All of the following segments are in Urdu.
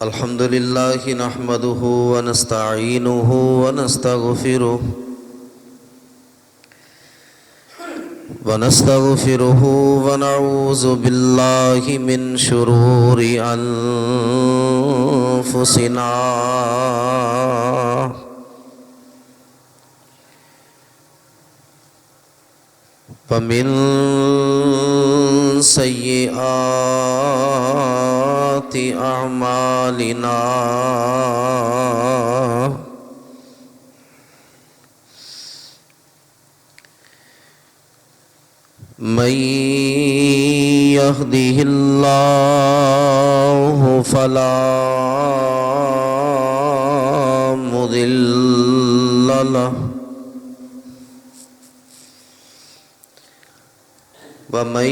الحمد لله نحمده ونستعينه ونستغفره ونعوذ بالله من شرور أنفسنا ومن سيئات أعمالنا من يهده الله فلا مضل له ومن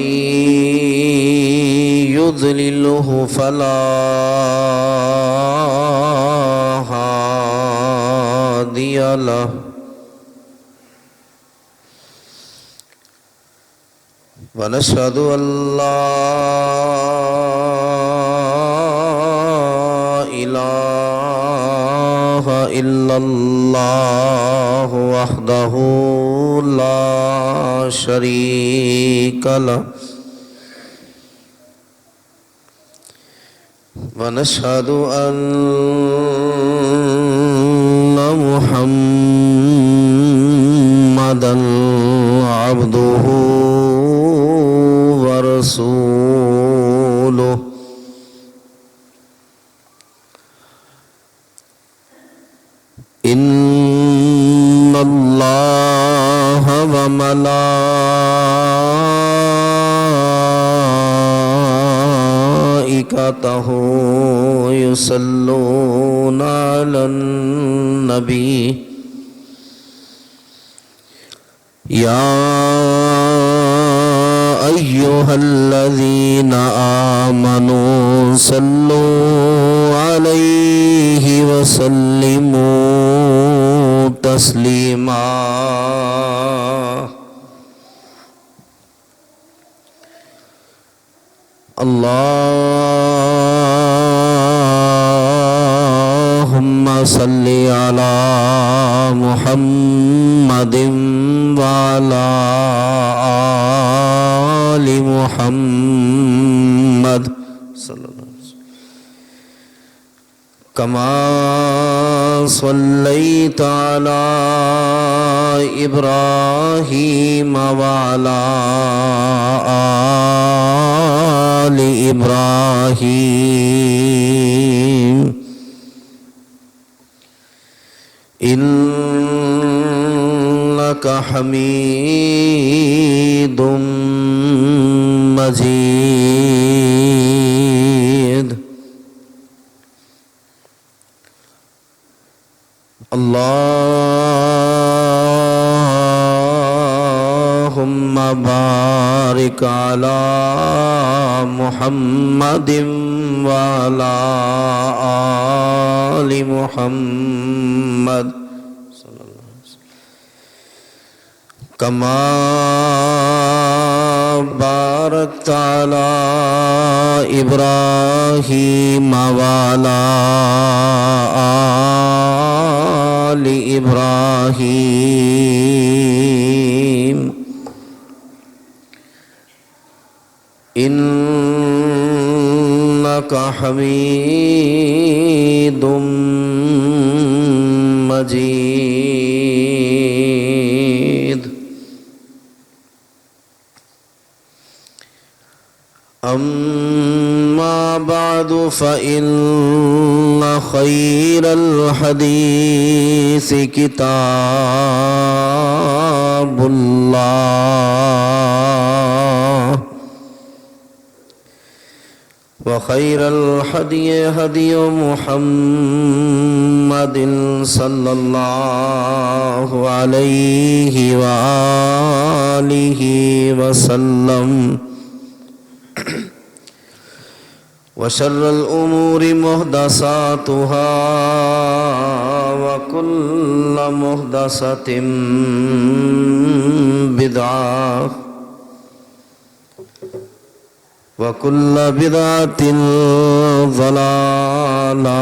يضلله فلا هادي له ونشهد أن لا إله إلا الله وحده لا شريك له ونشهد أن محمدًا عبده ورسوله إن الله وملائكته يصلون على النبي يا أيها الذين آمنوا صلوا عليه وسلموا تسليما اللهم صل على محمد وعلى آل محمد صلى الله عليه وسلم كما صليت على إبراهيم وعلى آل إبراهيم إنك حميد مجيد اللهم بارك على محمد وعلى آل محمد كما باركت على إبراهيم وعلى آل إبراهيم إنك حميد مجيد أما بعد فإن خير الحديث كتاب الله وخير الهدي هدي محمد صلى الله عليه وآله وسلم وشر الأمور محدثاتها وكل محدثة بدعة وكل بدعة ضلالة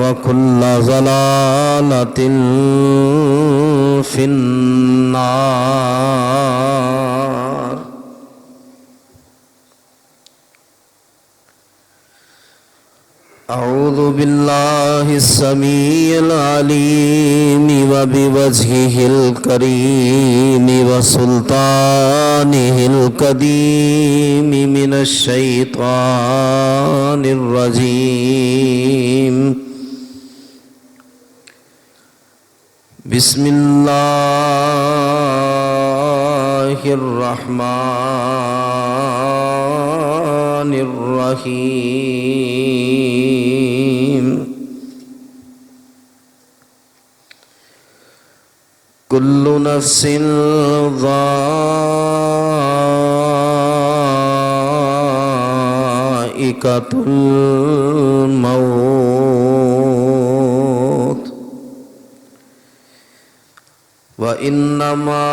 وكل ضلالة في النار. أعوذ بالله السميع العليم وبوجهه الكريم وسلطانه القديم من الشيطان الرجيم. بسم الله الرحمن الرحيم. كل نفس ذائقة الموت وإنما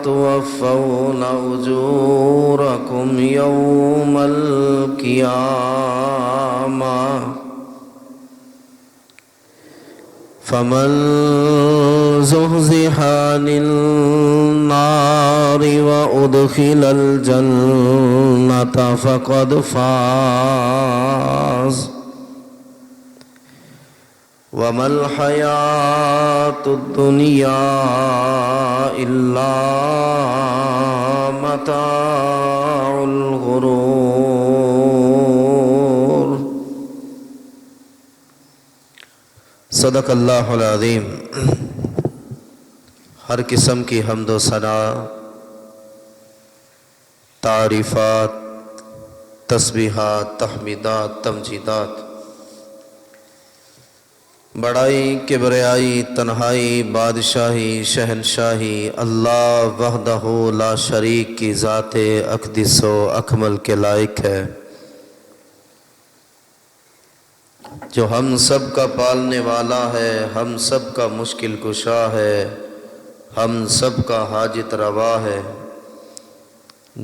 توفون أجوركم يوم القيامة فمن زحزح عن النار وأدخل الجنة فقد فاز وما الحياة الدنيا إلا متاع الغرور. صدق اللہ العظیم. ہر قسم کی حمد و ثنا، تعریفات، تسبیحات، تحمیدات، تمجیدات، بڑائی، کبریائی، تنہائی، بادشاہی، شہنشاہی اللہ وحدہ لا شریک کی ذات اقدس و اکمل کے لائق ہے، جو ہم سب کا پالنے والا ہے، ہم سب کا مشکل کشا ہے، ہم سب کا حاجت روا ہے،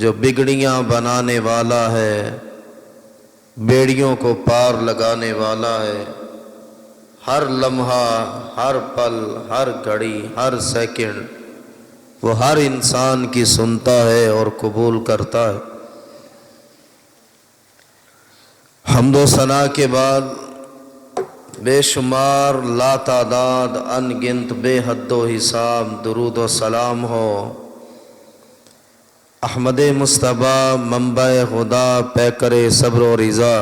جو بگڑیاں بنانے والا ہے، بیڑیوں کو پار لگانے والا ہے، ہر لمحہ، ہر پل، ہر گھڑی، ہر سیکنڈ وہ ہر انسان کی سنتا ہے اور قبول کرتا ہے. حمد و ثنا کے بعد بے شمار، لا تعداد، ان گنت، بے حد و حساب درود و سلام ہو احمد مصطفیٰ، منبع خدا، پیکر صبر و رضا،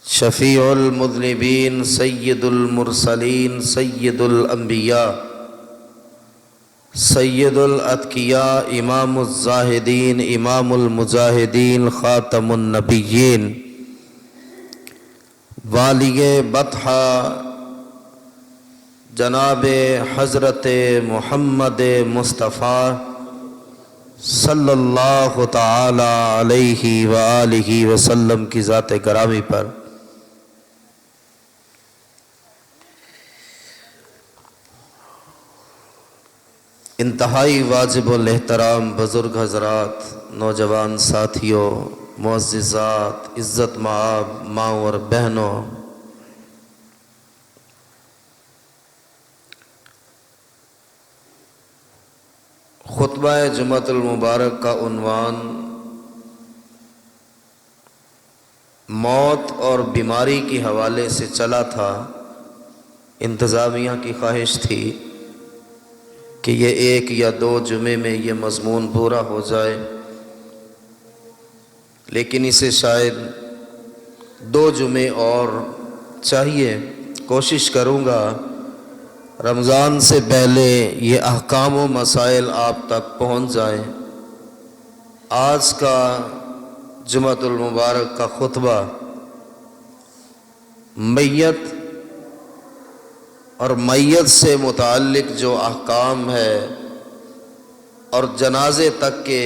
شفیع المذنبین، سید المرسلین، سید الانبیاء، سید الاتقیاء، امام الزاہدین، امام المجاہدین، خاتم النبیین، والی بطحہ جناب حضرت محمد مصطفیٰ صلی اللہ تعالی علیہ وآلہ وسلم کی ذات گرامی پر انتہائی واجب الاحترام بزرگ حضرات، نوجوان ساتھیوں، معززات، عزت مآب ماں اور بہنوں، خطبہ جمعۃ المبارک کا عنوان موت اور بیماری کے حوالے سے چلا تھا. انتظامیہ کی خواہش تھی کہ یہ ایک یا دو جمعے میں یہ مضمون پورا ہو جائے، لیکن اسے شاید 2 جمعے اور چاہیے. کوشش کروں گا رمضان سے پہلے یہ احکام و مسائل آپ تک پہنچ جائیں. آج کا جمعۃ المبارک کا خطبہ میت اور میت سے متعلق جو احکام ہے اور جنازے تک کے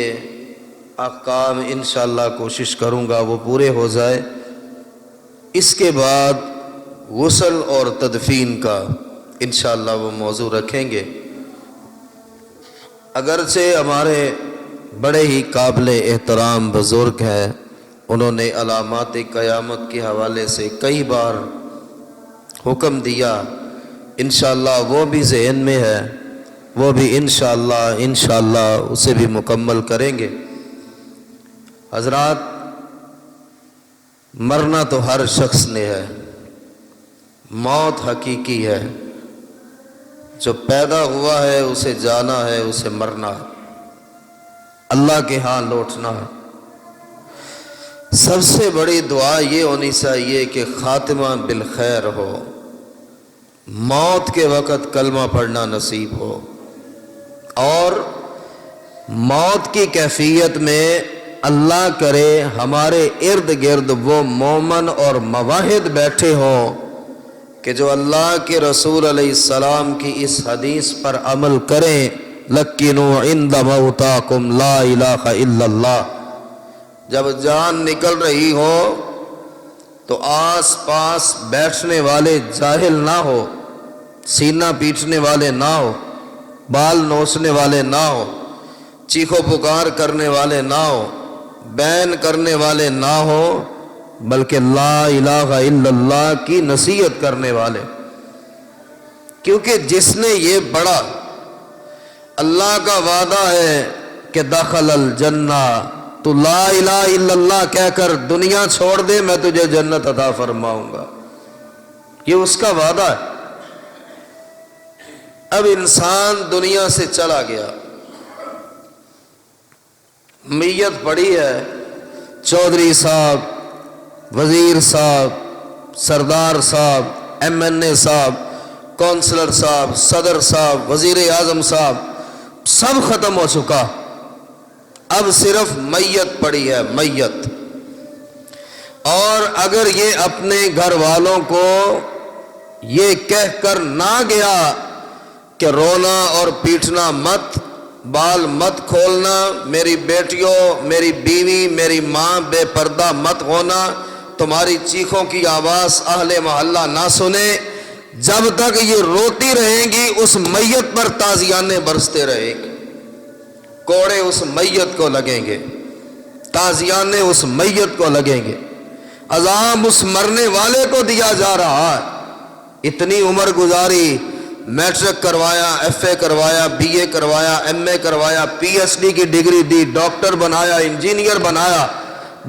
احکام انشاءاللہ کوشش کروں گا وہ پورے ہو جائے. اس کے بعد غسل اور تدفین کا انشاءاللہ وہ موضوع رکھیں گے. اگرچہ ہمارے بڑے ہی قابل احترام بزرگ ہیں. انہوں نے علامات قیامت کے حوالے سے کئی بار حکم دیا. انشاءاللہ وہ بھی ذہن میں ہے، وہ بھی انشاءاللہ اسے بھی مکمل کریں گے. حضرات، مرنا تو ہر شخص نے ہے، موت حقیقی ہے. جو پیدا ہوا ہے اسے جانا ہے، اسے مرنا ہے، اللہ کے ہاں لوٹنا ہے. سب سے بڑی دعا یہ ہونی چاہیے کہ خاتمہ بالخیر ہو، موت کے وقت کلمہ پڑھنا نصیب ہو، اور موت کی کیفیت میں اللہ کرے ہمارے ارد گرد وہ مومن اور مواحد بیٹھے ہوں کہ جو اللہ کے رسول علیہ السلام کی اس حدیث پر عمل کریں، لَكِّنُوا عِنْدَ مَوْتَاكُمْ لَا إِلَٰهَ إِلَّا اللَّهُ. جب جان نکل رہی ہو تو آس پاس بیٹھنے والے جاہل نہ ہو، سینہ پیٹنے والے نہ ہو، بال نوچنے والے نہ ہو، چیخو پکار کرنے والے نہ ہو، بین کرنے والے نہ ہو، بلکہ لا الہ الا اللہ کی نصیحت کرنے والے. کیونکہ جس نے یہ پڑھا، اللہ کا وعدہ ہے کہ دخل الجنہ، تو لا الہ الا اللہ کہہ کر دنیا چھوڑ دے، میں تجھے جنت عطا فرماؤں گا. یہ اس کا وعدہ ہے. اب انسان دنیا سے چلا گیا، میت پڑی ہے، چودھری صاحب، وزیر صاحب، سردار صاحب، ایم این اے صاحب، کونسلر صاحب، صدر صاحب، وزیر اعظم صاحب، سب ختم ہو چکا. اب صرف میت پڑی ہے، میت. اور اگر یہ اپنے گھر والوں کو یہ کہہ کر نہ گیا کہ رونا اور پیٹنا مت، بال مت کھولنا، میری بیٹیوں، میری بیوی، میری ماں بے پردہ مت ہونا، تمہاری چیخوں کی آواز اہل محلہ نہ سنے، جب تک یہ روتی رہیں گی اس میت پر تازیانے برستے رہیں گے، کوڑے اس میت کو لگیں گے، تازیانے اس میت کو لگیں گے، عذاب اس مرنے والے کو دیا جا رہا ہے. اتنی عمر گزاری، میٹرک کروایا، ایف اے کروایا، بی اے کروایا، ایم اے کروایا، پی ایچ ڈی کی ڈگری دی، ڈاکٹر بنایا، انجینئر بنایا،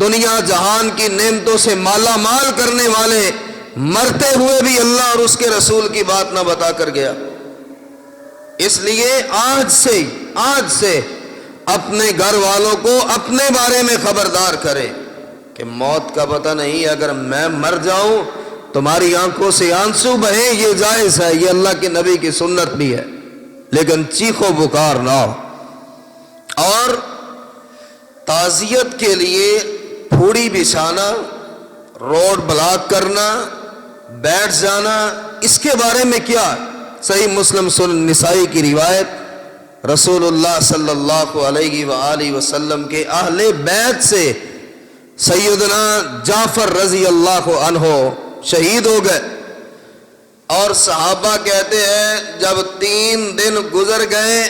دنیا جہان کی نعمتوں سے مالا مال کرنے والے، مرتے ہوئے بھی اللہ اور اس کے رسول کی بات نہ بتا کر گیا. اس لیے آج سے اپنے گھر والوں کو اپنے بارے میں خبردار کریں کہ موت کا پتہ نہیں، اگر میں مر جاؤں تمہاری آنکھوں سے آنسو بہیں، یہ جائز ہے، یہ اللہ کے نبی کی سنت بھی ہے، لیکن چیخو پکار نہ ہو. اور تعزیت کے لیے پھوڑی بچھانا، روڈ بلاک کرنا، بیٹھ جانا، اس کے بارے میں کیا؟ صحیح مسلم سنن نسائی کی روایت، رسول اللہ صلی اللہ علیہ وآلہ وسلم کے اہل بیت سے سیدنا جعفر رضی اللہ عنہ شہید ہو گئے، اور صحابہ کہتے ہیں جب 3 دن گزر گئے،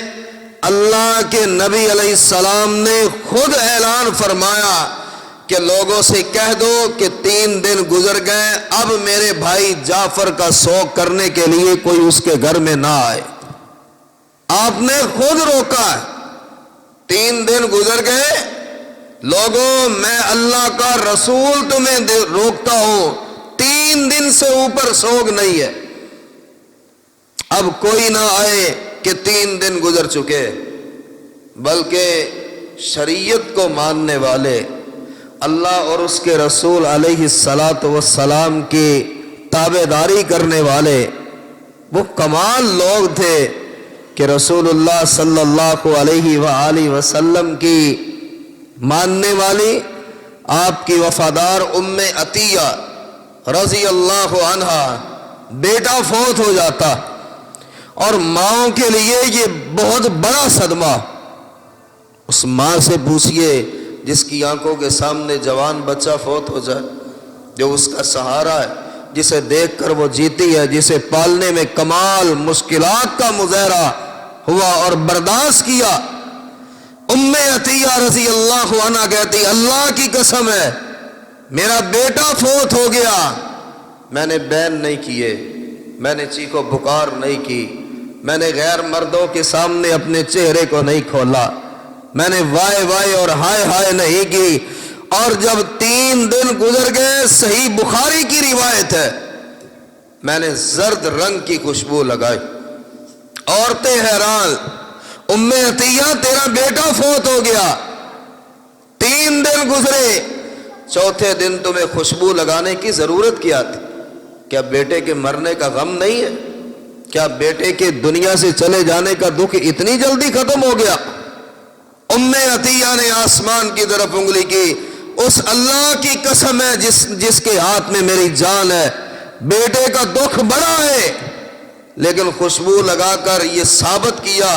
اللہ کے نبی علیہ السلام نے خود اعلان فرمایا کہ لوگوں سے کہہ دو کہ 3 دن گزر گئے، اب میرے بھائی جعفر کا سوگ کرنے کے لیے کوئی اس کے گھر میں نہ آئے. آپ نے خود روکا. 3 دن گزر گئے، لوگوں میں اللہ کا رسول تمہیں روکتا ہوں، 3 دن سے اوپر سوگ نہیں ہے، اب کوئی نہ آئے کہ 3 دن گزر چکے. بلکہ شریعت کو ماننے والے، اللہ اور اس کے رسول علیہ الصلاۃ والسلام کی تابع داری کرنے والے وہ کمال لوگ تھے کہ رسول اللہ صلی اللہ علیہ وآلہ وسلم کی ماننے والی، آپ کی وفادار ام عطیہ رضی اللہ عنہا، بیٹا فوت ہو جاتا اور ماں کے لیے یہ بہت بڑا صدمہ. اس ماں سے پوچھئے جس کی آنکھوں کے سامنے جوان بچہ فوت ہو جائے، جو اس کا سہارا ہے، جسے دیکھ کر وہ جیتی ہے، جسے پالنے میں کمال مشکلات کا مظاہرہ ہوا اور برداشت کیا، ام عطیہ رضی اللہ عنہ کہتی اللہ کی قسم ہے میرا بیٹا فوت ہو گیا، میں نے بین نہیں کیے، میں نے چیخو پکار نہیں کی، میں نے غیر مردوں کے سامنے اپنے چہرے کو نہیں کھولا، میں نے وائے وائے اور ہائے ہائے نہیں کی، اور جب 3 دن گزر گئے، صحیح بخاری کی روایت ہے، میں نے زرد رنگ کی خوشبو لگائی۔ عورتیں حیران، ام عطیہ تیرا بیٹا فوت ہو گیا، 3 دن گزرے، چوتھے دن تمہیں خوشبو لگانے کی ضرورت کیا تھی؟ کیا بیٹے کے مرنے کا غم نہیں ہے؟ کیا بیٹے کے دنیا سے چلے جانے کا دکھ اتنی جلدی ختم ہو گیا؟ ام عطیہ نے آسمان کی طرف انگلی کی، اس اللہ کی قسم ہے جس کے ہاتھ میں میری جان ہے، بیٹے کا دکھ بڑا ہے، لیکن خوشبو لگا کر یہ ثابت کیا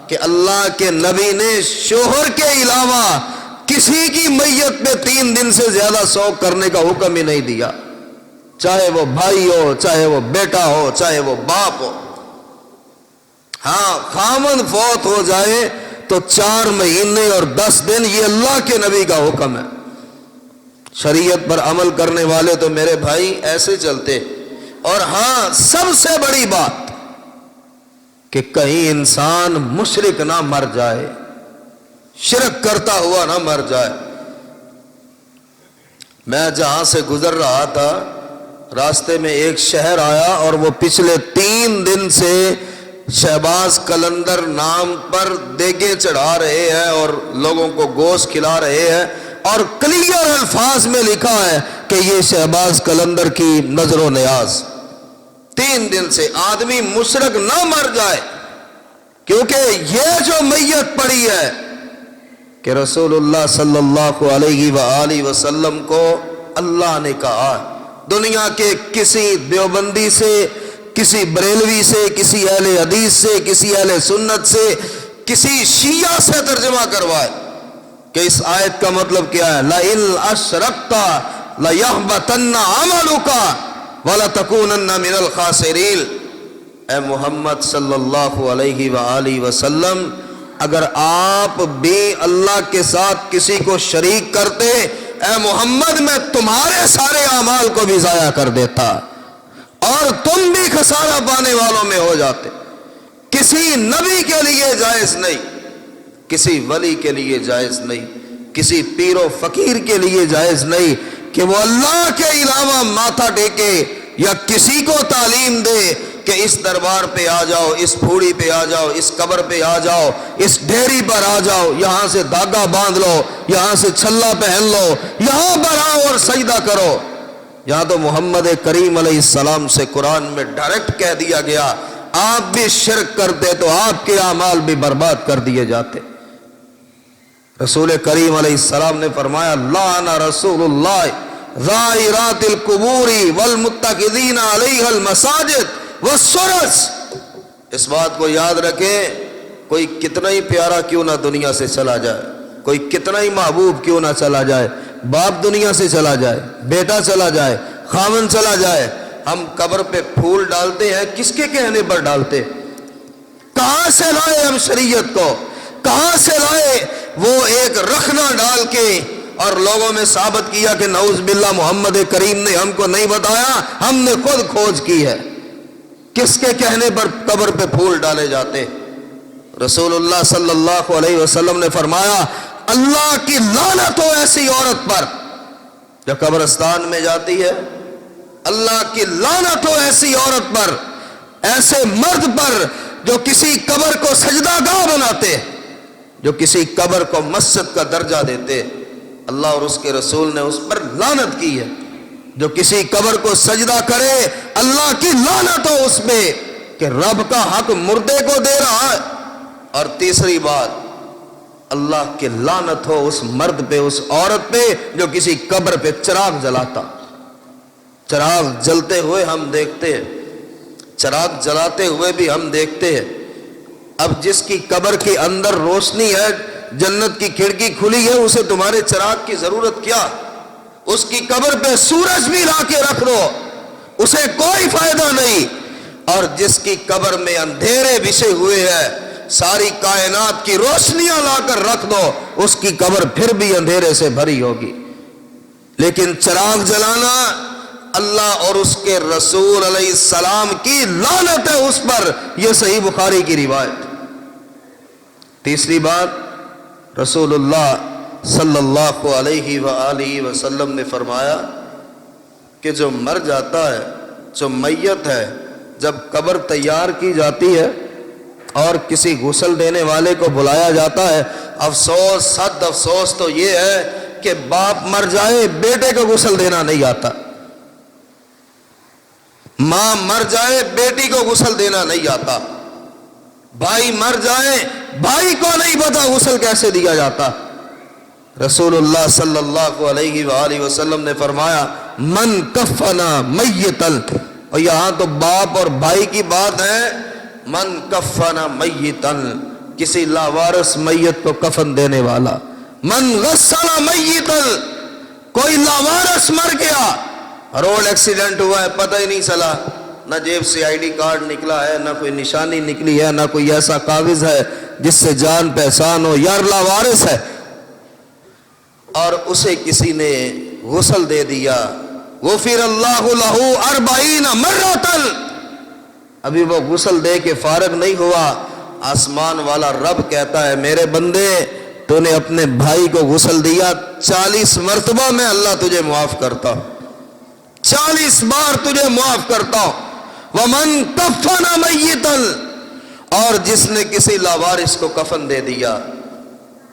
کہ اللہ کے نبی نے شوہر کے علاوہ کسی کی میت پہ 3 دن سے زیادہ شوق کرنے کا حکم ہی نہیں دیا، چاہے وہ بھائی ہو، چاہے وہ بیٹا ہو، چاہے وہ باپ ہو۔ ہاں خامن فوت ہو جائے تو 4 مہینے اور 10 دن، یہ اللہ کے نبی کا حکم ہے۔ شریعت پر عمل کرنے والے تو میرے بھائی ایسے چلتے۔ اور ہاں سب سے بڑی بات کہ کہیں انسان مشرک نہ مر جائے، شرک کرتا ہوا نہ مر جائے۔ میں جہاں سے گزر رہا تھا، راستے میں ایک شہر آیا اور وہ پچھلے 3 دن سے شہباز قلندر نام پر دیگیں چڑھا رہے ہیں اور لوگوں کو گوشت کھلا رہے ہیں، اور کلیئر الفاظ میں لکھا ہے کہ یہ شہباز قلندر کی نظر و نیاز۔ 3 دن سے آدمی مشرک نہ مر جائے، کیونکہ یہ جو میت پڑی ہے کہ رسول اللہ صلی اللہ علیہ وآلہ وسلم کو اللہ نے کہا، دنیا کے کسی دیوبندی سے، کسی بریلوی سے، کسی اہل حدیث سے، کسی اہل سنت سے، کسی شیعہ سے ترجمہ کروائے کہ اس آیت کا مطلب کیا ہے، لَإِنْ أَشْرَكْتَ لَيَحْبَطَنَّ عَمَلُكَ وَلَتَكُونَنَّ مِنَ الْخَاسِرِينَ۔ اے محمد صلی اللہ علیہ وآلہ وسلم، اگر آپ بھی اللہ کے ساتھ کسی کو شریک کرتے، اے محمد میں تمہارے سارے اعمال کو بھی ضائع کر دیتا اور تم بھی خسارہ پانے والوں میں ہو جاتے۔ کسی نبی کے لیے جائز نہیں، کسی ولی کے لیے جائز نہیں، کسی پیر و فقیر کے لیے جائز نہیں کہ وہ اللہ کے علاوہ ماتھا ٹیکے یا کسی کو تعلیم دے کہ اس دربار پہ آ جاؤ، اس پھوڑی پہ آ جاؤ، اس قبر پہ آ جاؤ، اس ڈھیری پر آ جاؤ، یہاں سے دھاگا باندھ لو، یہاں سے چھلا پہن لو، یہاں پر آؤ اور سجدہ کرو۔ یہاں تو محمد کریم علیہ السلام سے قرآن میں ڈائریکٹ کہہ دیا گیا، آپ بھی شرک کرتے تو آپ کے اعمال بھی برباد کر دیے جاتے۔ رسول کریم علیہ السلام نے فرمایا، لعن رسول اللہ زائرات القبور والمتخذین علیہ المساجد والسرج۔ اس بات کو یاد رکھیں، کوئی کتنا ہی پیارا کیوں نہ دنیا سے چلا جائے، کوئی کتنا ہی محبوب کیوں نہ چلا جائے، باپ دنیا سے چلا جائے، بیٹا چلا جائے، خاوند چلا جائے، ہم قبر پہ پھول ڈالتے ہیں، کس کے کہنے پر ڈالتے؟ کہاں سے لائے ہم شریعت کو؟ کہاں سے لائے؟ وہ ایک رخنہ ڈال کے اور لوگوں میں ثابت کیا کہ نعوذ باللہ محمد کریم نے ہم کو نہیں بتایا، ہم نے خود کھوج کی ہے۔ کس کے کہنے پر قبر پہ پھول ڈالے جاتے؟ رسول اللہ صلی اللہ علیہ وسلم نے فرمایا، اللہ کی لعنت ہو ایسی عورت پر جو قبرستان میں جاتی ہے، اللہ کی لعنت ہو ایسی عورت پر، ایسے مرد پر جو کسی قبر کو سجدہ گاہ بناتے، جو کسی قبر کو مسجد کا درجہ دیتے۔ اللہ اور اس کے رسول نے اس پر لعنت کی ہے۔ جو کسی قبر کو سجدہ کرے، اللہ کی لعنت ہو اس پہ کہ رب کا حق مردے کو دے رہا ہے۔ اور تیسری بات، اللہ کی لعنت ہو اس مرد پہ، اس عورت پہ جو کسی قبر پہ چراغ جلاتا۔ چراغ جلتے ہوئے ہم دیکھتے ہیں، چراغ جلاتے ہوئے بھی ہم دیکھتے ہیں۔ اب جس کی قبر کے اندر روشنی ہے، جنت کی کھڑکی کھلی ہے، اسے تمہارے چراغ کی ضرورت کیا؟ اس کی قبر پہ سورج بھی لا کے رکھ دو، اسے کوئی فائدہ نہیں۔ اور جس کی قبر میں اندھیرے بچھے ہوئے ہیں، ساری کائنات کی روشنیاں لا کر رکھ دو، اس کی قبر پھر بھی اندھیرے سے بھری ہوگی۔ لیکن چراغ جلانا اللہ اور اس کے رسول علیہ السلام کی لعنت ہے اس پر، یہ صحیح بخاری کی روایت۔ تیسری بات، رسول اللہ صلی اللہ علیہ وآلہ وسلم نے فرمایا کہ جو مر جاتا ہے، جو میت ہے، جب قبر تیار کی جاتی ہے اور کسی غسل دینے والے کو بلایا جاتا ہے، افسوس، صد افسوس تو یہ ہے کہ باپ مر جائے بیٹے کو غسل دینا نہیں آتا، ماں مر جائے بیٹی کو غسل دینا نہیں آتا، بھائی مر جائے بھائی کو نہیں پتا غسل کیسے دیا جاتا۔ رسول اللہ صلی اللہ علیہ وآلہ وسلم نے فرمایا من کفنا میتن، اور یہاں تو باپ اور بھائی کی بات ہے، من کفنا میتن، کسی لاوارث میت کو کفن دینے والا، من غسل میتن، کوئی لاوارث مر گیا، روڈ ایکسیڈنٹ ہوا ہے پتہ ہی نہیں چلا، نہ جیب سے آئی ڈی کارڈ نکلا ہے، نہ کوئی نشانی نکلی ہے، نہ کوئی ایسا کاغذ ہے جس سے جان پہچان ہو، یار لاوارث ہے، اور اسے کسی نے غسل دے دیا، غفر اللہ لہ 40 مرۃ، ابھی وہ غسل دے کے فارغ نہیں ہوا، آسمان والا رب کہتا ہے میرے بندے تو نے اپنے بھائی کو غسل دیا، 40 مرتبہ میں اللہ تجھے معاف کرتا ہوں، 40 بار تجھے معاف کرتا ہوں۔ ومن کفن میتا، اور جس نے کسی لاوارث کو کفن دے دیا،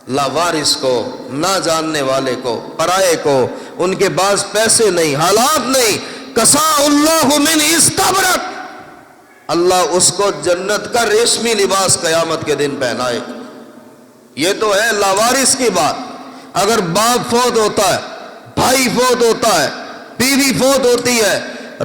لاوارث کو، نہ جاننے والے کو، پرائے کو، ان کے پاس پیسے نہیں، حالات نہیں، کسا اللہ من استبرق، اللہ اس کو جنت کا ریشمی لباس قیامت کے دن پہنائے۔ یہ تو ہے لاوارث کی بات۔ اگر باپ فوت ہوتا ہے، بھائی فوت ہوتا ہے، بیوی فوت ہوتی ہے،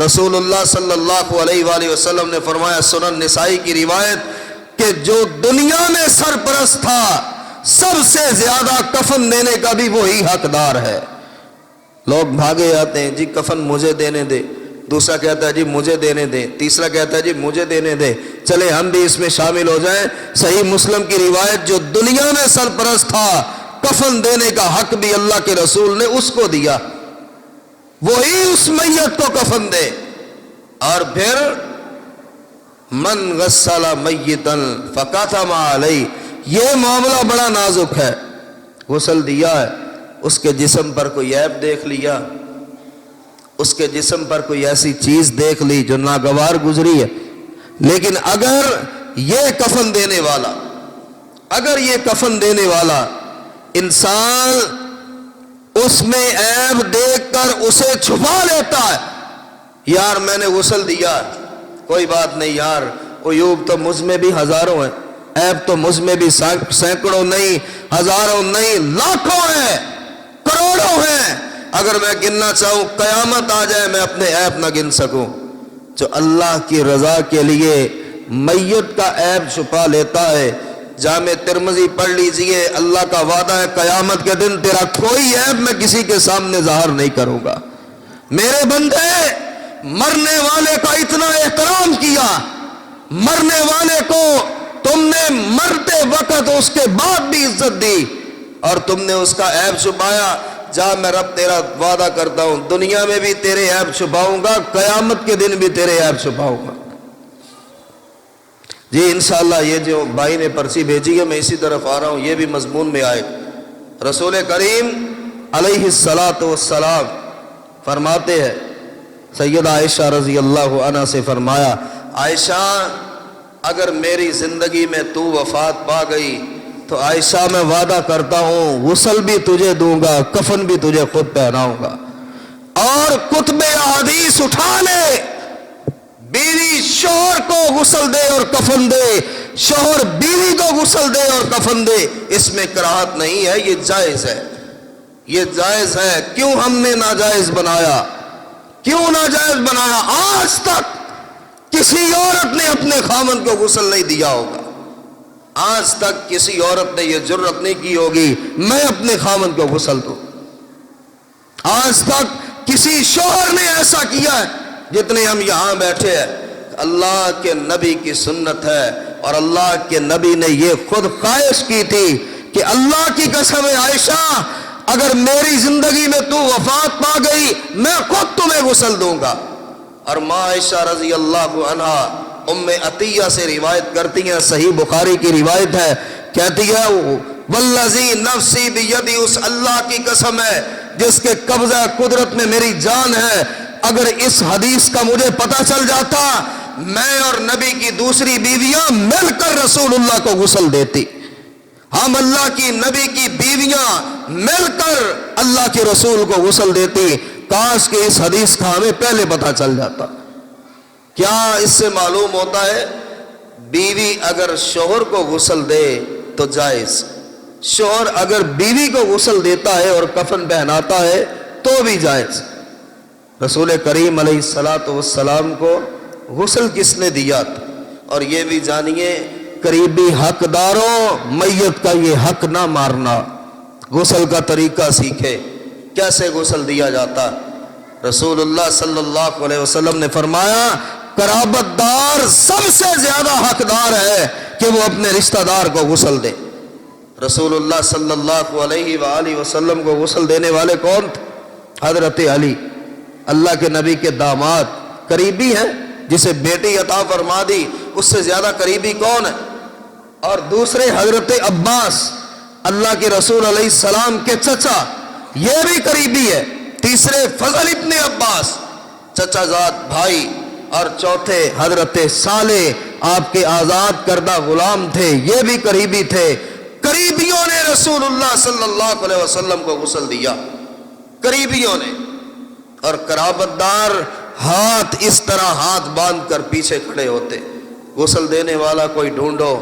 رسول اللہ صلی اللہ علیہ وآلہ وسلم نے فرمایا، سنن نسائی کی روایت، کہ جو دنیا میں سرپرست تھا سب سے زیادہ کفن دینے کا بھی وہی حقدار ہے۔ لوگ بھاگے آتے ہیں، جی کفن مجھے دینے دے، دوسرا کہتا ہے جی مجھے دینے دے، تیسرا کہتا ہے جی مجھے دینے دے، چلے ہم بھی اس میں شامل ہو جائیں۔ صحیح مسلم کی روایت، جو دنیا میں سرپرست تھا کفن دینے کا حق بھی اللہ کے رسول نے اس کو دیا، وہی اس میت کو کفن دے۔ اور پھر من غسل میتا فکتم علیہ، یہ معاملہ بڑا نازک ہے، غسل دیا ہے، اس کے جسم پر کوئی عیب دیکھ لیا، اس کے جسم پر کوئی ایسی چیز دیکھ لی جو ناگوار گزری ہے، لیکن اگر یہ کفن دینے والا انسان اس میں عیب دیکھ کر اسے چھپا لیتا ہے، یار میں نے غسل دیا، کوئی بات نہیں یار، عیوب تو مجھ میں بھی ہزاروں ہیں، عیب تو مجھ میں بھی سینکڑوں نہیں، ہزاروں نہیں، لاکھوں ہیں، کروڑوں ہیں، اگر میں گننا چاہوں قیامت آ جائے میں اپنے عیب نہ گن سکوں۔ جو اللہ کی رضا کے لیے میت کا عیب چھپا لیتا ہے، جامع ترمذی پڑھ لیجئے، اللہ کا وعدہ ہے قیامت کے دن تیرا کوئی عیب میں کسی کے سامنے ظاہر نہیں کروں گا۔ میرے بندے، مرنے والے کا اتنا احترام کیا، مرنے والے کو تم نے مرتے وقت اس کے بعد بھی عزت دی، اور تم نے اس کا عیب چھپایا، جا میں رب تیرا وعدہ کرتا ہوں دنیا میں بھی تیرے عیب چھپاؤں گا، قیامت کے دن بھی تیرے عیب چھپاؤں گا۔ جی انشاءاللہ یہ جو بھائی نے پرچی بھیجی ہے میں اسی طرف آ رہا ہوں، یہ بھی مضمون میں آئے۔ رسول کریم علیہ السلام فرماتے ہیں، سیدہ عائشہ رضی اللہ عنہ سے فرمایا، عائشہ اگر میری زندگی میں تو وفات پا گئی تو عائشہ میں وعدہ کرتا ہوں غسل بھی تجھے دوں گا، کفن بھی تجھے خود پہناؤں گا، اور کتب احادیث اٹھا لے، بیوی شوہر کو غسل دے اور کفن دے، شوہر بیوی کو غسل دے اور کفن دے، اس میں کراہت نہیں ہے، یہ جائز ہے، یہ جائز ہے۔ کیوں ہم نے ناجائز بنایا؟ کیوں ناجائز بنایا؟ آج تک کسی عورت نے اپنے خامن کو غسل نہیں دیا ہوگا، آج تک کسی عورت نے یہ جرت نہیں کی ہوگی میں اپنے خامن کو غسل دوں، آج تک کسی شوہر نے ایسا کیا ہے جتنے ہم یہاں بیٹھے ہیں۔ اللہ کے نبی کی سنت ہے اور اللہ کے نبی نے یہ خود خواہش کی تھی کہ اللہ کی قسم ہے عائشہ، اگر میری زندگی میں تو وفات پا گئی میں خود تمہیں غسل دوں گا۔ اور ماں عائشہ رضی اللہ عنہا ام عطیہ سے روایت کرتی ہیں، صحیح بخاری کی روایت ہے، کہتی ہے والذی نفسی بیدی، اس اللہ کی قسم ہے جس کے قبضہ قدرت میں میری جان ہے، اگر اس حدیث کا مجھے پتہ چل جاتا میں اور نبی کی دوسری بیویاں مل کر رسول اللہ کو غسل دیتی، ہم اللہ کی نبی کی بیویاں مل کر اللہ کے رسول کو غسل دیتی، کاش کہ اس حدیث کا ہمیں پہلے پتہ چل جاتا۔ کیا اس سے معلوم ہوتا ہے بیوی اگر شوہر کو غسل دے تو جائز، شوہر اگر بیوی کو غسل دیتا ہے اور کفن پہناتا ہے تو بھی جائز۔ رسول کریم علیہ الصلاۃ والسلام کو غسل کس نے دیا تھا؟ اور یہ بھی جانیے قریبی حقداروں، میت کا یہ حق نہ مارنا، غسل کا طریقہ سیکھے، کیسے غسل دیا جاتا۔ رسول اللہ صلی اللہ علیہ وسلم نے فرمایا قرابت دار سب سے زیادہ حقدار ہے کہ وہ اپنے رشتہ دار کو غسل دے۔ رسول اللہ صلی اللہ علیہ وآلہ وسلم کو غسل دینے والے کون تھے؟ حضرت علی، اللہ کے نبی کے داماد، قریبی ہیں، جسے بیٹی عطا فرما دی اس سے زیادہ قریبی کون ہے؟ اور دوسرے حضرت عباس، اللہ کے رسول علیہ السلام کے چچا، یہ بھی قریبی ہے۔ تیسرے فضل ابن عباس، چچا زاد بھائی، اور چوتھے حضرت صالح، آپ کے آزاد کردہ غلام تھے، یہ بھی قریبی تھے۔ قریبیوں نے رسول اللہ صلی اللہ علیہ وسلم کو غسل دیا، قریبیوں نے۔ اور قرابت دار ہاتھ اس طرح ہاتھ باندھ کر پیچھے کھڑے ہوتے، غسل دینے والا کوئی ڈھونڈو،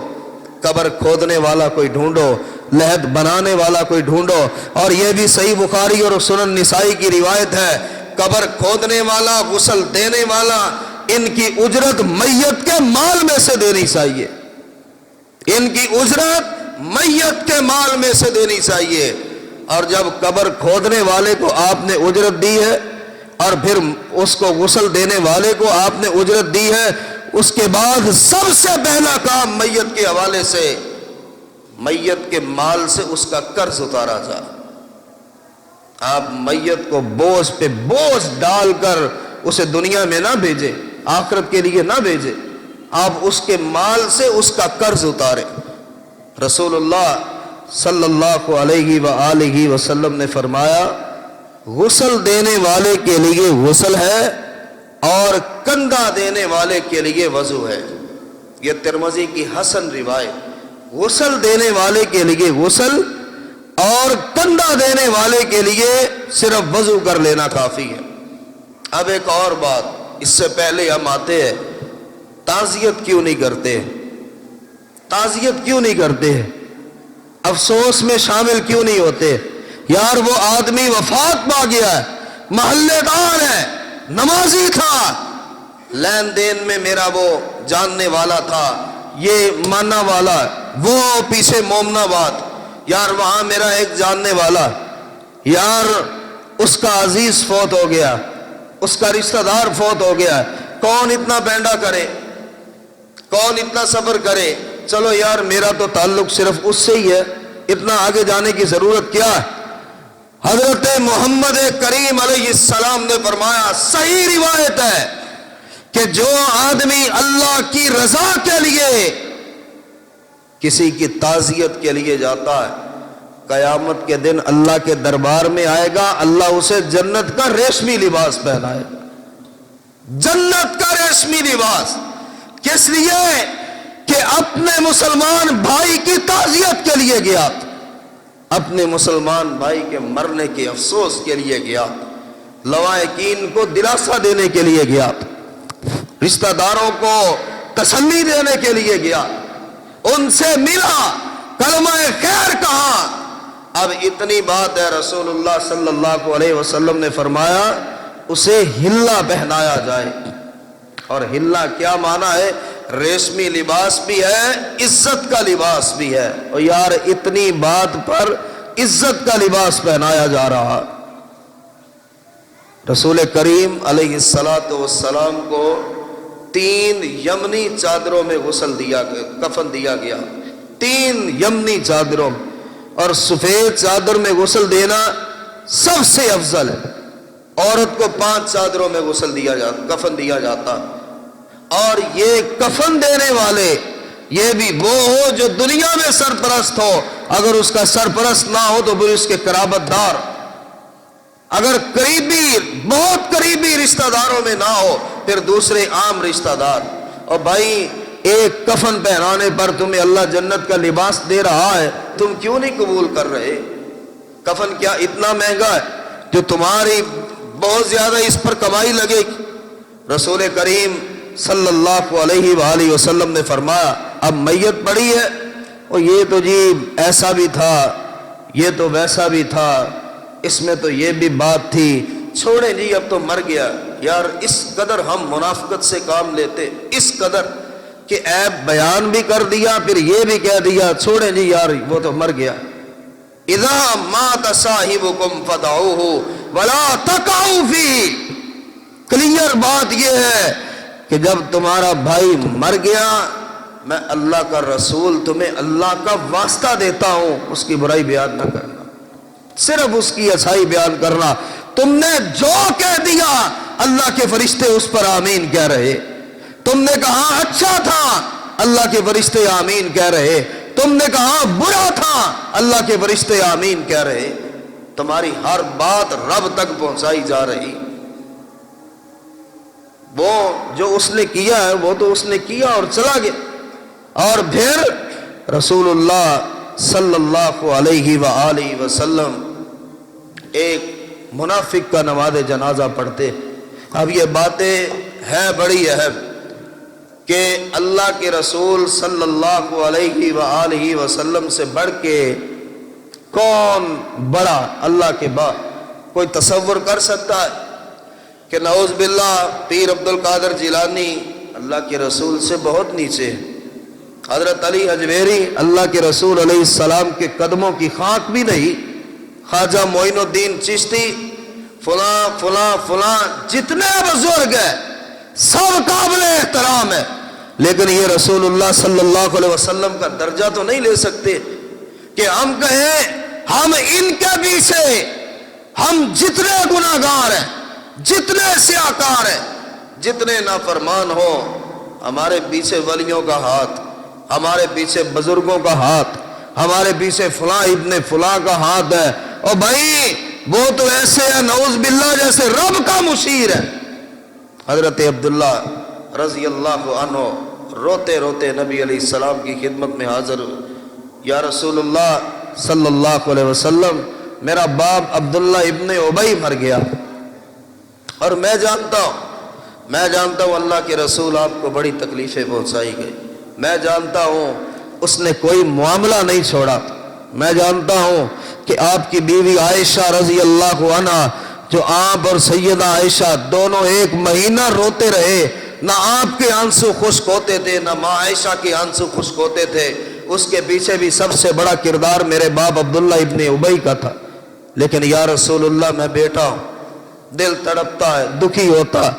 قبر کھودنے والا کوئی ڈھونڈو، لحد بنانے والا کوئی ڈھونڈو۔ اور یہ بھی صحیح بخاری اور سنن نسائی کی روایت ہے، قبر کھودنے والا، غسل دینے والا، ان کی اجرت میت کے مال میں سے دینی چاہیے، ان کی اجرت میت کے مال میں سے دینی چاہیے۔ اور جب قبر کھودنے والے کو آپ نے اجرت دی ہے اور پھر اس کو غسل دینے والے کو آپ نے اجرت دی ہے، اس کے بعد سب سے پہلا کام میت کے حوالے سے، میت کے مال سے اس کا قرض اتارا جائے۔ آپ میت کو بوجھ پہ بوجھ ڈال کر اسے دنیا میں نہ بھیجے، آخرت کے لیے نہ بھیجے، آپ اس کے مال سے اس کا قرض اتارے۔ رسول اللہ صلی اللہ علیہ وآلہ وسلم نے فرمایا غسل دینے والے کے لیے غسل ہے اور کندھا دینے والے کے لیے وضو ہے۔ یہ ترمذی کی حسن روایت، غسل دینے والے کے لیے غسل اور کندھا دینے والے کے لیے صرف وضو کر لینا کافی ہے۔ اب ایک اور بات، اس سے پہلے ہم آتے ہیں، تعزیت کیوں نہیں کرتے؟ تعزیت کیوں نہیں کرتے؟ افسوس میں شامل کیوں نہیں ہوتے؟ یار وہ آدمی وفات پا گیا ہے، محلے دار ہے، نمازی تھا، لین دین میں میرا وہ جاننے والا تھا، یہ مانا والا، وہ پیچھے مومنا بات، یار وہاں میرا ایک جاننے والا، یار اس کا عزیز فوت ہو گیا، اس کا رشتہ دار فوت ہو گیا، کون اتنا بینڈا کرے، کون اتنا صبر کرے؟ چلو یار میرا تو تعلق صرف اس سے ہی ہے، اتنا آگے جانے کی ضرورت کیا ہے؟ حضرت محمد کریم علیہ السلام نے فرمایا، صحیح روایت ہے کہ جو آدمی اللہ کی رضا کے لیے کسی کی تعزیت کے لیے جاتا ہے، قیامت کے دن اللہ کے دربار میں آئے گا، اللہ اسے جنت کا ریشمی لباس پہنائے گا، جنت کا ریشمی لباس۔ کس لیے؟ کہ اپنے مسلمان بھائی کی تعزیت کے لیے گیا، اپنے مسلمان بھائی کے مرنے کے افسوس کے لیے گیا، لوائقین کو دلاسا دینے کے لیے گیا، رشتہ داروں کو تسلی دینے کے لیے گیا، ان سے ملا، کلمہ خیر کہا۔ اب اتنی بات ہے، رسول اللہ صلی اللہ علیہ وسلم نے فرمایا اسے ہلا پہنایا جائے۔ اور ہلا کیا معنی ہے؟ ریشمی لباس بھی ہے، عزت کا لباس بھی ہے۔ اور یار اتنی بات پر عزت کا لباس پہنایا جا رہا۔ رسول کریم علیہ الصلاۃ والسلام کو 3 یمنی چادروں میں غسل دیا گیا، کفن دیا گیا، 3 یمنی چادروں میں، اور سفید چادر میں غسل دینا سب سے افضل ہے۔ عورت کو 5 چادروں میں غسل دیا جاتا، کفن دیا جاتا، اور یہ کفن دینے والے یہ بھی وہ ہو جو دنیا میں سرپرست ہو، اگر اس کا سرپرست نہ ہو تو پھر اس کے قرابت دار، اگر قریبی بہت قریبی رشتہ داروں میں نہ ہو پھر دوسرے عام رشتہ دار۔ اور بھائی ایک کفن پہنانے پر تمہیں اللہ جنت کا لباس دے رہا ہے، تم کیوں نہیں قبول کر رہے؟ کفن کیا اتنا مہنگا ہے جو تمہاری بہت زیادہ اس پر کمائی لگے گی؟ رسول کریم صلی اللہ علیہ وآلہ وسلم نے فرمایا اب میت پڑی ہے، اور یہ تو جی ایسا بھی تھا، یہ تو ویسا بھی تھا، اس میں تو یہ بھی بات تھی، چھوڑیں جی اب تو مر گیا۔ یار اس قدر ہم منافقت سے کام لیتے، اس قدر کہ عیب بیان بھی کر دیا، پھر یہ بھی کہہ دیا چھوڑیں جی یار وہ تو مر گیا۔ اذا مات صاحبکم فدعوہ ولا تقعوا فیہ، کلیئر بات یہ ہے کہ جب تمہارا بھائی مر گیا، میں اللہ کا رسول تمہیں اللہ کا واسطہ دیتا ہوں اس کی برائی بیان نہ کرنا، صرف اس کی اچھائی بیان کرنا۔ تم نے جو کہہ دیا اللہ کے فرشتے اس پر آمین کہہ رہے، تم نے کہا اچھا تھا اللہ کے فرشتے آمین کہہ رہے، تم نے کہا برا تھا اللہ کے فرشتے آمین کہہ رہے، تمہاری ہر بات رب تک پہنچائی جا رہی۔ وہ جو اس نے کیا ہے وہ تو اس نے کیا اور چلا گیا۔ اور پھر رسول اللہ صلی اللہ علیہ وآلہ وسلم ایک منافق کا نماز جنازہ پڑھتے۔ اب یہ باتیں ہیں بڑی اہم کہ اللہ کے رسول صلی اللہ علیہ وآلہ وسلم سے بڑھ کے کون بڑا اللہ کے بعد؟ کوئی تصور کر سکتا ہے کہ نعوذ باللہ پیر عبد القادر جیلانی اللہ کے رسول سے بہت نیچے ہے، حضرت علی حجویری اللہ کے رسول علیہ السلام کے قدموں کی خاک بھی نہیں، خواجہ معین الدین چشتی، فلاں فلاں فلاں، جتنے بزرگ ہیں سب قابل احترام ہے، لیکن یہ رسول اللہ صلی اللہ علیہ وسلم کا درجہ تو نہیں لے سکتے کہ ہم کہیں ہم ان کے پیچھے، ہم جتنے گناہگار ہیں، جتنے سیاکار ہیں، جتنے نافرمان ہوں، ہمارے پیچھے ولیوں کا ہاتھ، ہمارے پیچھے بزرگوں کا ہاتھ، ہمارے پیچھے فلاں ابن فلاں کا ہاتھ ہے، اور بھائی وہ تو ایسے ہے نعوذ باللہ جیسے رب کا مشیر ہے۔ حضرت عبداللہ رضی اللہ عنہ روتے روتے نبی علیہ السلام کی خدمت میں حاضر ہوئے، یا رسول اللہ صلی اللہ علیہ وسلم میرا باپ عبداللہ ابن ابی مر گیا، اور میں جانتا ہوں اللہ کے رسول آپ کو بڑی تکلیفیں پہنچائی گئی، میں جانتا ہوں اس نے کوئی معاملہ نہیں چھوڑا، میں جانتا ہوں کہ آپ کی بیوی عائشہ رضی اللہ عنہا، جو آپ اور سیدہ عائشہ دونوں 1 مہینہ روتے رہے، نہ آپ کے آنسو خشک ہوتے تھے نہ ماں عائشہ کے آنسو خشک ہوتے تھے، اس کے پیچھے بھی سب سے بڑا کردار میرے باپ عبداللہ ابن ابی کا تھا، لیکن یا رسول اللہ میں بیٹا ہوں، دل تڑپتا ہے، دکھی ہوتا،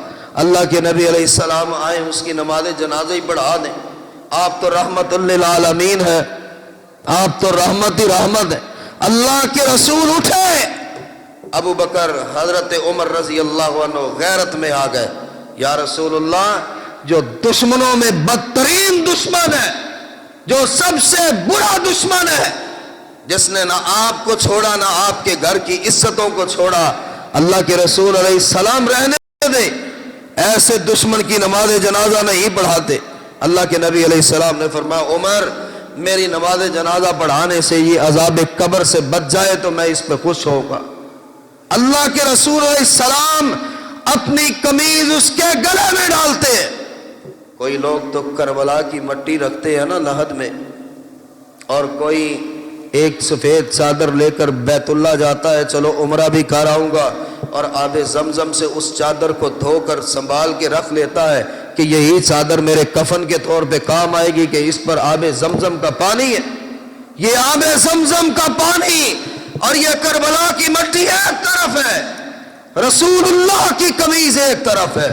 اللہ کے نبی علیہ السلام آئے اس کی نماز جنازہ ہی پڑھا دیں، آپ تو رحمت للعالمین ہے، آپ تو رحمت ہی رحمت ہے۔ اللہ کے رسول اٹھے، ابو بکر حضرت عمر رضی اللہ عنہ غیرت میں آ گئے، یا رسول اللہ جو دشمنوں میں بدترین دشمن ہے، جو سب سے برا دشمن ہے، جس نے نہ آپ کو چھوڑا نہ آپ کے گھر کی عزتوں کو چھوڑا، اللہ کے رسول علیہ السلام رہنے دے، ایسے دشمن کی نماز جنازہ نہیں پڑھاتے۔ اللہ کے نبی علیہ السلام نے فرمایا عمر میری نماز جنازہ پڑھانے سے یہ عذاب قبر سے بچ جائے تو میں اس پہ خوش ہوگا۔ اللہ کے رسول علیہ السلام اپنی قمیض اس کے گلے میں ڈالتے ہیں۔ کوئی لوگ تو کربلا کی مٹی رکھتے ہیں نا لحد میں، اور کوئی ایک سفید چادر لے کر بیت اللہ جاتا ہے، چلو عمرہ بھی کر آؤں گا، اور آب زمزم سے اس چادر کو دھو کر سنبھال کے رکھ لیتا ہے کہ یہی چادر میرے کفن کے طور پہ کام آئے گی کہ اس پر آب زمزم کا پانی ہے۔ یہ آب زمزم کا پانی اور یہ کربلا کی مٹی ایک طرف ہے، رسول اللہ کی قمیض ایک طرف ہے۔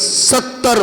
70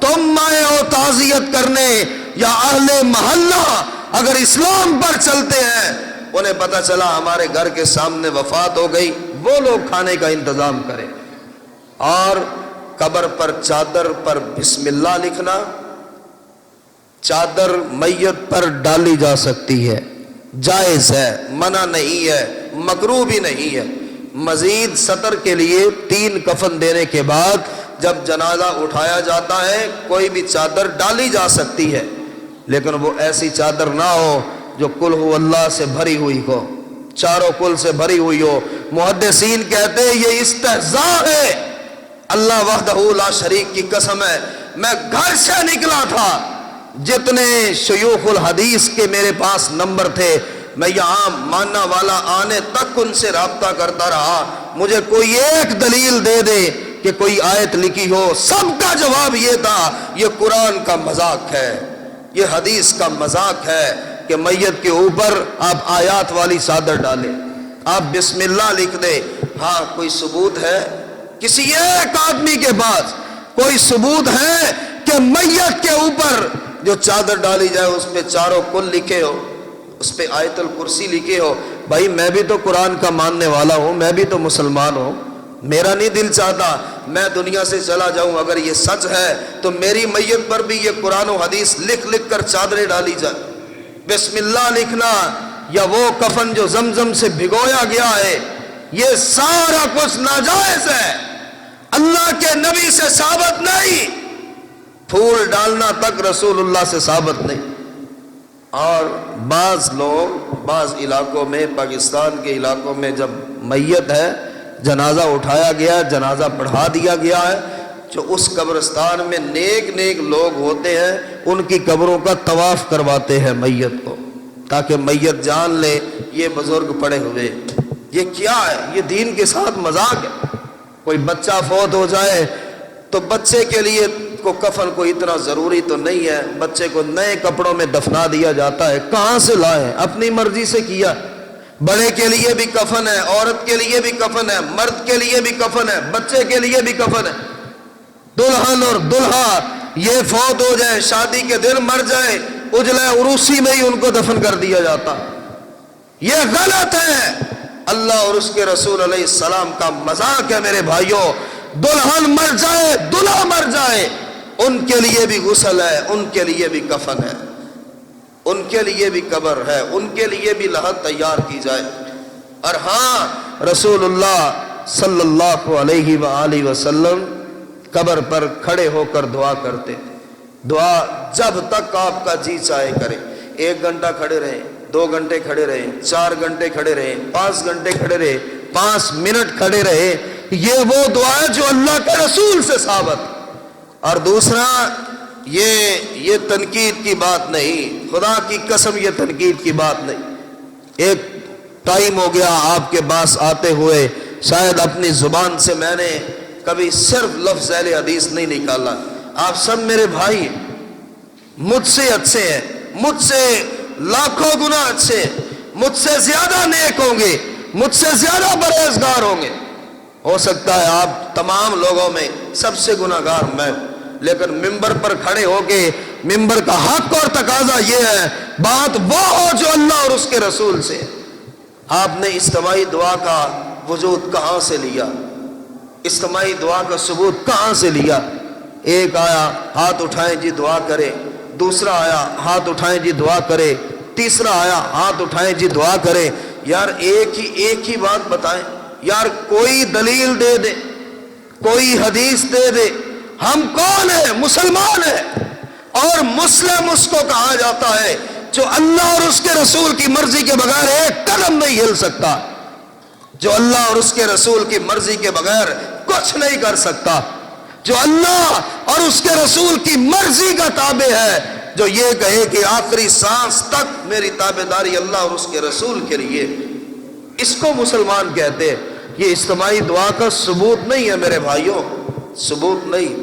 تم آئے ہو تعزیت کرنے یا اہل محلہ اگر اسلام پر چلتے ہیں، انہیں پتہ چلا ہمارے گھر کے سامنے وفات ہو گئی، وہ لوگ کھانے کا انتظام کریں۔ اور قبر پر چادر پر بسم اللہ لکھنا، چادر میت پر ڈالی جا سکتی ہے، جائز ہے، منع نہیں ہے، مکروہ بھی نہیں ہے۔ مزید سطر کے لیے 3 کفن دینے کے بعد جب جنازہ اٹھایا جاتا ہے کوئی بھی چادر ڈالی جا سکتی ہے، لیکن وہ ایسی چادر نہ ہو جو قل ہو اللہ سے بھری ہوئی ہو، چاروں کل سے بھری ہوئی ہو۔ محدثین کہتے ہیں یہ استہزاء ہے۔ اللہ وحدہ لا شریک کی قسم ہے، میں گھر سے نکلا تھا، جتنے شیوخ الحدیث کے میرے پاس نمبر تھے میں یہاں ماننا والا آنے تک ان سے رابطہ کرتا رہا، مجھے کوئی ایک دلیل دے دے کہ کوئی آیت لکھی ہو، سب کا جواب یہ تھا یہ قرآن کا مذاق ہے، یہ حدیث کا مذاق ہے کہ میت کے اوپر آپ آیات والی چادر ڈالیں، آپ بسم اللہ لکھ دیں۔ ہاں کوئی ثبوت ہے کسی ایک آدمی کے پاس کوئی ثبوت ہے کہ میت کے اوپر جو چادر ڈالی جائے اس پہ چاروں کل لکھے ہو، اس پہ آیت الکرسی لکھے ہو؟ بھائی میں بھی تو قرآن کا ماننے والا ہوں، میں بھی تو مسلمان ہوں، میرا نہیں دل چاہتا میں دنیا سے چلا جاؤں۔ اگر یہ سچ ہے تو میری میت پر بھی یہ قرآن و حدیث لکھ لکھ کر چادریں ڈالی جائے۔ بسم اللہ لکھنا یا وہ کفن جو زمزم سے بھگویا گیا ہے، یہ سارا کچھ ناجائز ہے، اللہ کے نبی سے ثابت نہیں، پھول ڈالنا تک رسول اللہ سے ثابت نہیں۔ اور بعض لوگ بعض علاقوں میں، پاکستان کے علاقوں میں جب میت ہے، جنازہ اٹھایا گیا، جنازہ پڑھا دیا گیا ہے، جو اس قبرستان میں نیک نیک لوگ ہوتے ہیں ان کی قبروں کا طواف کرواتے ہیں میت کو، تاکہ میت جان لے یہ بزرگ پڑے ہوئے۔ یہ کیا ہے؟ یہ دین کے ساتھ مذاق ہے۔ کوئی بچہ فوت ہو جائے تو بچے کے لیے کو کفن کو اتنا ضروری تو نہیں ہے، بچے کو نئے کپڑوں میں دفنا دیا جاتا ہے، کہاں سے لائے؟ اپنی مرضی سے کیا۔ بڑے کے لیے بھی کفن ہے، عورت کے لیے بھی کفن ہے، مرد کے لیے بھی کفن ہے، بچے کے لیے بھی کفن ہے۔ دلہن اور دلہا یہ فوت ہو جائے، شادی کے دن مر جائے، اجلے عروسی میں ہی ان کو دفن کر دیا جاتا، یہ غلط ہے۔ اللہ اور اس کے رسول علیہ السلام کا مذاق ہے میرے بھائیوں۔ دلہن مر جائے، دلہا مر جائے، ان کے لیے بھی غسل ہے، ان کے لیے بھی کفن ہے، ان کے لیے بھی قبر ہے، ان کے لیے بھی لحد تیار کی جائے۔ اور ہاں رسول اللہ صلی اللہ علیہ وآلہ وسلم قبر پر کھڑے ہو کر دعا کرتے، دعا جب تک آپ کا جی چاہے کرے، 1 گھنٹہ کھڑے رہیں، 2 گھنٹے کھڑے رہیں، 4 گھنٹے کھڑے رہیں، 5 گھنٹے کھڑے رہے، 5 منٹ کھڑے رہے، یہ وہ دعا ہے جو اللہ کے رسول سے ثابت۔ اور دوسرا یہ تنقید کی بات نہیں، خدا کی قسم یہ تنقید کی بات نہیں۔ ایک ٹائم ہو گیا آپ کے پاس آتے ہوئے، شاید اپنی زبان سے میں نے کبھی صرف لفظ اہل حدیث نہیں نکالا۔ آپ سب میرے بھائی مجھ سے اچھے ہیں، مجھ سے لاکھوں گنا اچھے، مجھ سے زیادہ نیک ہوں گے، مجھ سے زیادہ پرہیزگار ہوں گے۔ ہو سکتا ہے آپ تمام لوگوں میں سب سے گناہگار میں، لیکن ممبر پر کھڑے ہو کے ممبر کا حق اور تقاضا یہ ہے بات وہ ہو جو اللہ اور اس کے رسول سے۔ آپ نے اجتماعی دعا کا وجود کہاں سے لیا؟ اجتماعی دعا کا ثبوت کہاں سے لیا؟ ایک آیا ہاتھ اٹھائیں جی دعا کرے، دوسرا آیا ہاتھ اٹھائیں جی دعا کرے، تیسرا آیا ہاتھ اٹھائیں جی دعا کرے۔ یار ایک ہی بات بتائیں یار، کوئی دلیل دے دے، کوئی حدیث دے دے۔ ہم کون ہیں؟ مسلمان ہیں، اور مسلم اس کو کہا جاتا ہے جو اللہ اور اس کے رسول کی مرضی کے بغیر ایک قدم نہیں ہل سکتا، جو اللہ اور اس کے رسول کی مرضی کے بغیر کچھ نہیں کر سکتا، جو اللہ اور اس کے رسول کی مرضی کا تابع ہے، جو یہ کہے کہ آخری سانس تک میری تابعداری اللہ اور اس کے رسول کے لیے، اس کو مسلمان کہتے ہیں۔ یہ اجتماعی دعا کا ثبوت نہیں ہے میرے بھائیوں، ثبوت نہیں۔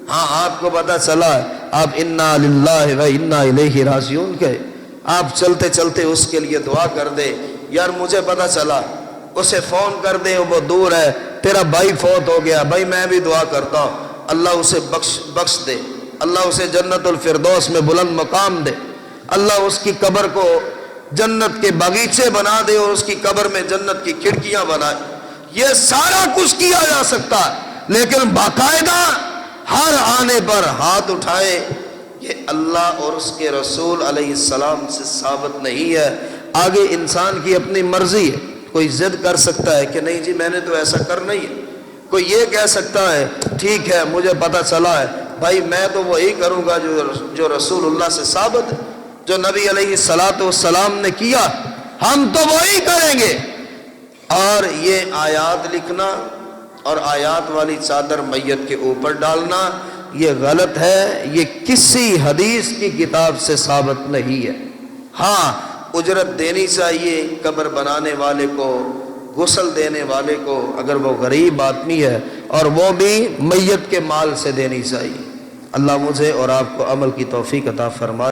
ہاں آپ کو پتہ چلا آپ انا للہ و انا الیہ راجعون کہے، آپ چلتے چلتے اس کے لیے دعا کر دے۔ یار مجھے پتہ چلا، اسے فون کر دے، وہ دور ہے، تیرا بھائی فوت ہو گیا، بھائی میں بھی دعا کرتا ہوں اللہ اسے بخش دے، اللہ اسے جنت الفردوس میں بلند مقام دے، اللہ اس کی قبر کو جنت کے باغیچے بنا دے اور اس کی قبر میں جنت کی کھڑکیاں بنائے۔ یہ سارا کچھ کیا جا سکتا ہے، لیکن باقاعدہ ہر آنے پر ہاتھ اٹھائے یہ اللہ اور اس کے رسول علیہ السلام سے ثابت نہیں ہے۔ آگے انسان کی اپنی مرضی ہے، کوئی ضد کر سکتا ہے کہ نہیں جی میں نے تو ایسا کرنا ہی ہے، کوئی یہ کہہ سکتا ہے ٹھیک ہے مجھے پتہ چلا ہے بھائی میں تو وہی کروں گا جو رسول اللہ سے ثابت ہے، جو نبی علیہ السلام نے کیا ہم تو وہی کریں گے۔ اور یہ آیات لکھنا اور آیات والی چادر میت کے اوپر ڈالنا یہ غلط ہے، یہ کسی حدیث کی کتاب سے ثابت نہیں ہے۔ ہاں اجرت دینی چاہیے قبر بنانے والے کو، غسل دینے والے کو، اگر وہ غریب آدمی ہے، اور وہ بھی میت کے مال سے دینی چاہیے۔ اللہ مجھے اور آپ کو عمل کی توفیق عطا فرمائے۔